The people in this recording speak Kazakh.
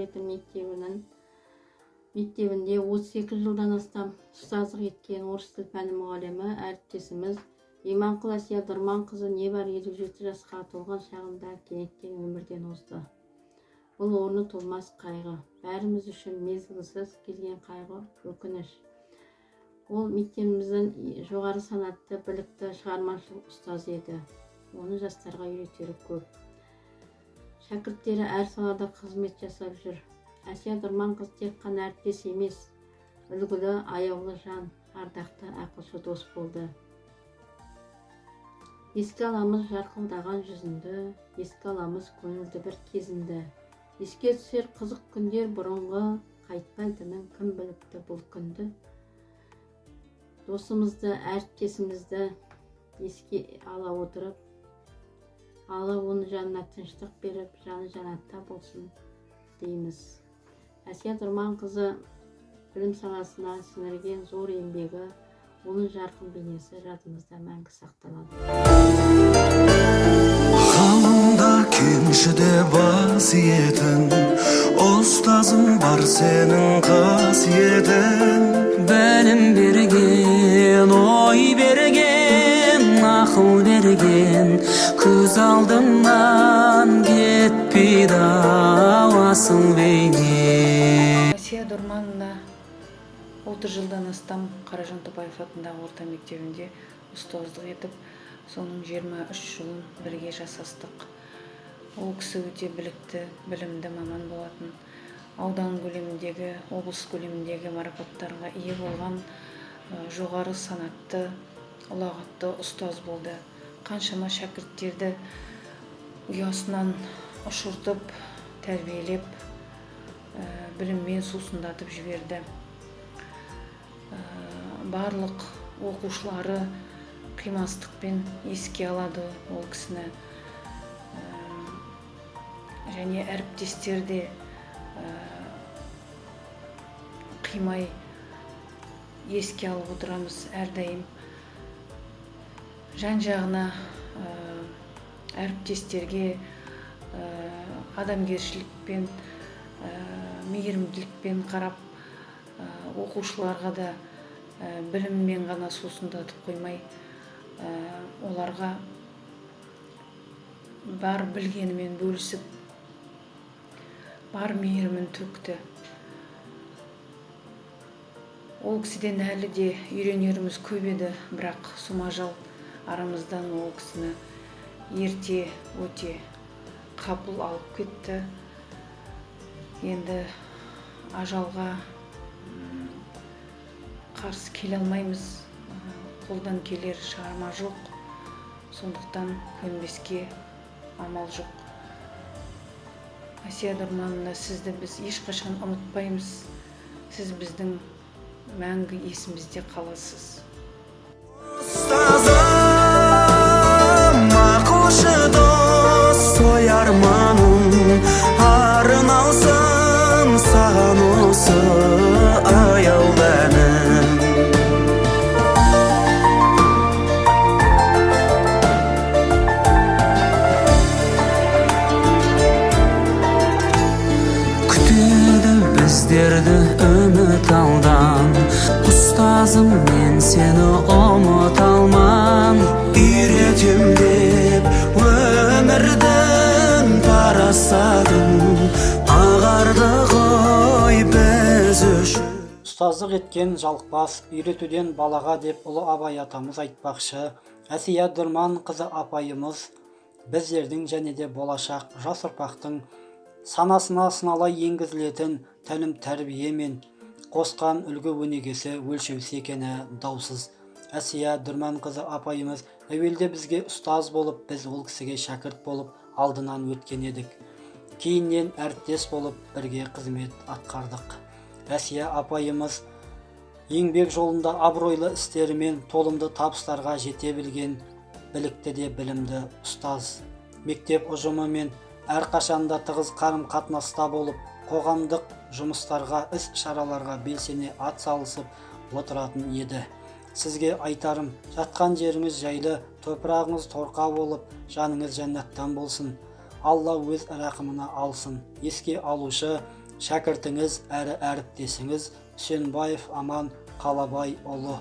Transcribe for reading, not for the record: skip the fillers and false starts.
Советі мектебінде 32 жылдан астам ұстаздық еткен орыс тіл пәні мұғалімі әріптесіміз Иманқұл Әсия Дұрманқызы небәрі 57 жасқа толған шағында кенеттен өмірден озды. Бұл орны толмас қайғы, бәріміз үшін мезгілсіз келген қайғы, өкініш. Ол мектебіміздің жоғары санатты, білікті, шығармашыл ұстаз еді. Оны жастарға үйретері көп. Шәкірттері әр салада қызмет жасап жүр. Әсия Дұрманқызы тек қана әріптес емес, үлгілі, аяулы жан, ардақты, ақылшы дос болды. Еске аламыз жарқылдаған жүзінді, еске аламыз көңілді бір кезінді. Еске түсер қызық күндер бұрынғы, қайтпайтынын кім біліпті бұл күнді. Досымызды, әріптесімізді еске ала отырып, Алла оны жанына тыныштық беріп, жаны жанатта болсын дейміз. Әсия Дұрманқызы білім саласына сіңірген зор еңбегі, оның жарқын бейнесі жадымызда мәңгі сақталады. Ғалымда кеншіде басиетін, ұстазым бар сенің қасиетін. Білім берген, ой берген, ақыл берген, көз алдымнан кетпейді асыл бейне. Әсия Дұрманқызы 30 жылдан астам Қаражан Топаев атындағы орта мектебінде ұстаздық етіп, соның 23 жылын бірге жасастық. Ол кісі өте білікті, білімді маман болатын. Аудан көлеміндегі, облыс көлеміндегі марапаттарға ие болған жоғары санатты, ұлағатты ұстаз болды. Қаншама шәкірттерді ұясынан ұшыртып, тәрбиелеп, біліммен сусындатып жіберді. Барлық оқушылары қимастықпен еске алады ол кісіні. Және әріптестер де қимай еске алып отырамыз әрдайым. Жан-жағына әріптестерге адамгершілікпен, мейірімділікпен қарап, оқушыларға да біліммен ғана сусындатып қоймай, оларға бар білгенімен бөлісіп, бар мейірімін төкті. Ол кісіден әлі де үйренеріміз көп еді, бірақ сумажал арамыздан ол кісіні ерте өте қапыл алып кетті. Енді ажалға қарсы келе алмаймыз, қолдан келер шарама жоқ, сондықтан көнбеске амал жоқ. Әсия Дұрманқызы, сізді біз ешқашан ұмытпаймыз, сіз біздің мәңгі есімізде қаласыз. Ұстазым, ақылшы дос, той арманым, арын алсын саған осы аяулы әнім. Күтеді біздерді үміт алдан, ұстазым мен сені ұмыт алман. Үйретем деп өмірдің парасатын, ағарды ғой біз үшін. Ұстаздық еткен жалықпас, үйретуден балаға деп ұлы Абай атамыз айтпақшы. Әсия Дұрманқызы апайымыз біздердің және де болашақ жас ұрпақтың санасына сыналай енгізілетін тәлім тәрбие мен қосқан үлгі өнегесі өлшеусіз екені даусыз. Әсия Дұрманқызы апайымыз әуелде бізге ұстаз болып, біз ол кісіге шәкірт болып алдынан өткен едік. Кейіннен әріптес болып бірге қызмет атқардық. Әсия апайымыз еңбек жолында абыройлы істерімен толымды табыстарға жете білген, білікті де білімді ұстаз. Мектеп ұжымымен әрқашанда тығыз қарым-қатынаста болып, қоғамдық жұмыстарға, іс-шараларға белсене атсалысып отыратын еді. Сізге айтарым, жатқан жеріңіз жайлы, топырағыңыз торқа болып, жаныңыз жәннаттан болсын. Алла өз рақымына алсын. Еске алушы шәкіртіңіз әрі әріптесіңіз Үсенбаев Аман Қалабай ұлы.